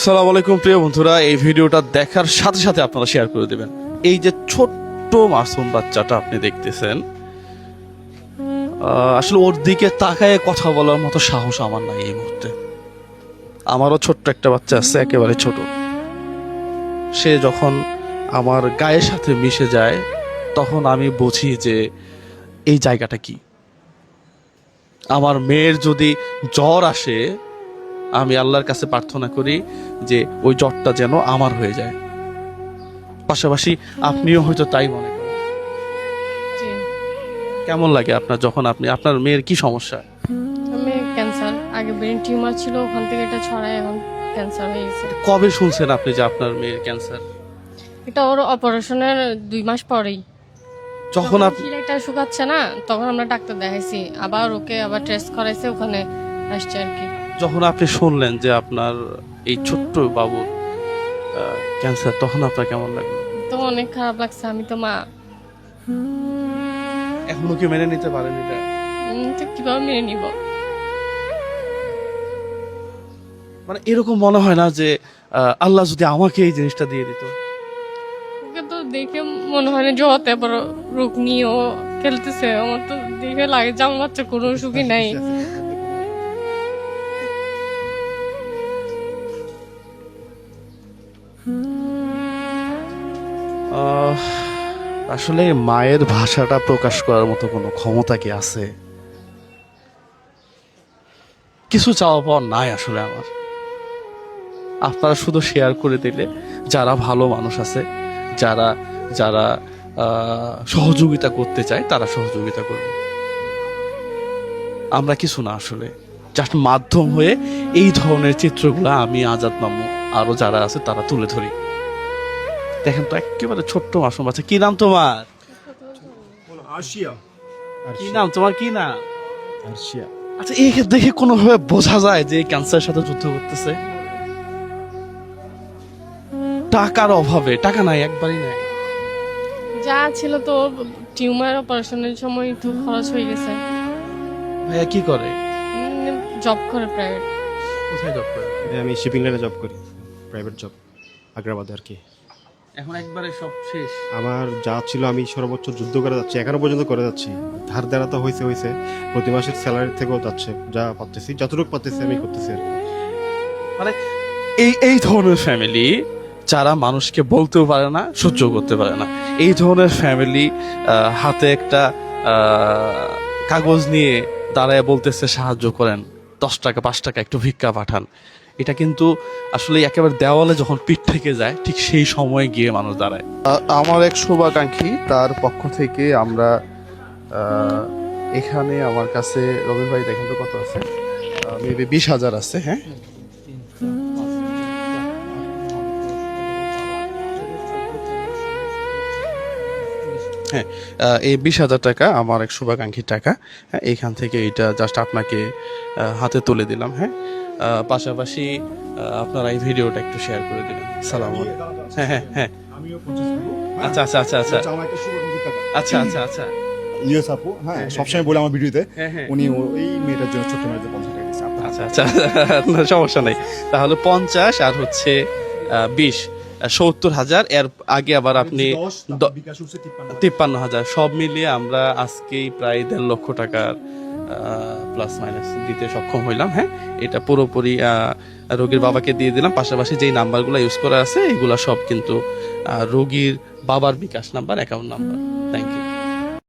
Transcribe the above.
সালাম আলাইকুম প্রিয় বন্ধুরা, এই ভিডিওটা দেখার সাথে সাথে আপনারা শেয়ার করে দেবেন। এই যে ছোট্ট মাসুম বাচ্চাটা আপনি দেখতেছেন, আসলে ওর দিকে তাকায় কথা বলার মতো সাহস আমার নাই এই মুহূর্তে। আমারও ছোট্ট একটা বাচ্চা আছে, একেবারে ছোট। সে যখন আমার গায়ের সাথে মিশে যায় তখন আমি বুঝি যে এই জায়গাটা কি। আমার মেয়ের যদি জ্বর আসে, আমি আল্লাহর কাছে প্রার্থনা করি যে ওই জ্বরটা যেন আমার হয়ে যায়। পাশাপাশি আপনিও হয়তো তাই মনে করেন। কেমন লাগে আপনার যখন আপনার মেয়ের কি সমস্যা? আমি ক্যান্সার, আগে ব্রেন টিউমার ছিল, ওখান থেকে এটা ছড়ায়, এখন ক্যান্সার হয়ে গেছে। কবে শুনছেন আপনি যে আপনার মেয়ের ক্যান্সার? এটা ওর অপারেশনের 2 মাস পরেই। যখন আপনি এটা শুকাচ্ছে না, তখন আমরা ডাক্তার দেখাইছি, আবার ওকে আবার টেস্ট করাইছে, ওখানে আসছে আর কি। যখন আপনি শুনলেন যে আপনার এই ছোট্ট বাবুর ক্যান্সার, তখন আপনার কেমন লাগলো? তো অনেক খারাপ লাগছে, আমি তো মা। এখনো কি মেনে নিতে পারেন এটা? তো কিভাবে মেনে নিব? মানে এরকম মনে হয় না যে আল্লাহ যদি আমাকে এই জিনিসটা দিয়ে দিত? ওকে তো দেখে মনে হয় না যে হতে বড় রোগ নিয়ে ও খেলতেছে। আমার তো দেখে লাগে যে আমার বাচ্চা কোনো সুখী নাই। আসলে মায়ের ভাষাটা প্রকাশ করার মতো কোনো ক্ষমতা কি আছে? কিছু চাওয়া পাওয়া নাই আসলে আমার। আপনারা শুধু শেয়ার করে দিলে যারা ভালো মানুষ আছে, যারা যারা সহযোগিতা করতে চায়, তারা সহযোগিতা করবে। আমরা কিছু না, আসলে জাস্ট মাধ্যম হয়ে এই ধরনের চিত্রগুলো আমি, আজাদ মামু, আরো যারা আছে তারা তুলে ধরি। দেখেন তো, একেবারে ছোট্ট মাসুম বাচ্চা। কি নাম তোমার? আরশিয়া। কি নাম তোমার? কি নাম? আরশিয়া। আচ্ছা, এই দেখে কোনোভাবে বোঝা যায় যে ক্যান্সারের সাথে যুদ্ধ করতেছে? টাকার অভাবে, টাকা নাই, একবারই নাই। যা ছিল তো টিউমার অপারেশনের সময় তো খরচ হয়ে গেছে। ভাইয়া কি করে? জব করে প্রাইভেট। কোথায় জব করে? আমি শিপিং লাইনে জব করি, প্রাইভেট জব, আগ্রাবাদে আর কি। এখন একবারে সব শেষ। আমার যা ছিল আমি সর্বোচ্চ যুদ্ধ করে যাচ্ছি, এখনো পর্যন্ত করে যাচ্ছি। ধার দেনা তো হয়েছে, প্রতি মাসের স্যালারি থেকেও যাচ্ছে, যা পাচ্ছি, যতটুকু পাচ্ছি আমি করতেছি আর কি। মানে এই ধরনের ফ্যামিলি, যারা মানুষকে বলতেও পারে না, সহ্য করতে পারে না, এই ধরনের ফ্যামিলি হাতে একটা কাগজ নিয়ে দাঁড়ায় বলতেছে সাহায্য করেন, 10 টাকা 5 টাকা একটু ভিক্ষা পাঠান। এটা কিন্তু আসলে একেবারে দেওয়ালে যখন পিঠ থেকে যায়, ঠিক সেই সময়ে গিয়ে মানুষ দাঁড়ায়। আমার এক শুভাকাঙ্ক্ষী, তার পক্ষ থেকে আমরা এখানে আমার কাছে, রবীন ভাই দেখেন তো কত আছে, মেবি 20,000 আছে। হ্যাঁ, হ্যাঁ, এই 20,000 টাকা আমার এক শুভাকাঙ্ক্ষীর টাকা। হ্যাঁ, এইখান থেকে এটা জাস্ট আপনাকে হাতে তুলে দিলাম। হ্যাঁ, পাশাপাশি আপনারা এই ভিডিওটা একটু শেয়ার করে দিবেন। সালাম আলাইকুম। হ্যাঁ হ্যাঁ হ্যাঁ, আমিও 50 দিব। আচ্ছা আচ্ছা আচ্ছা আচ্ছা আমার একটা শুভকামনা টাকা। আচ্ছা আচ্ছা আচ্ছা, ইয়েস আপু, হ্যাঁ, সবসময় বলে আমার ভিডিওতে হ্যাঁ হ্যাঁ, উনি এই মেয়েটার জন্য, ছোট্ট মেয়েটার 50 টাকা দিয়েছে। আচ্ছা আচ্ছা, না, সমস্যা নেই। তাহলে 50 আর হচ্ছে 20, 70,000। এর আগে আবার আপনি 10 বিকাশ হচ্ছে 53। 53,000, সব মিলিয়ে আমরা আজকেই প্রায় 1.5 লক্ষ টাকার প্লাস মাইনাস দিতে সক্ষম হইলাম। হ্যাঁ, এটা পুরোপুরি রোগীর বাবাকে দিয়ে দিলাম। পাশাপাশি যেই নাম্বারগুলো ইউজ করা আছে, এগুলা সব কিন্তু রোগীর বাবার bKash number, account number. Thank you.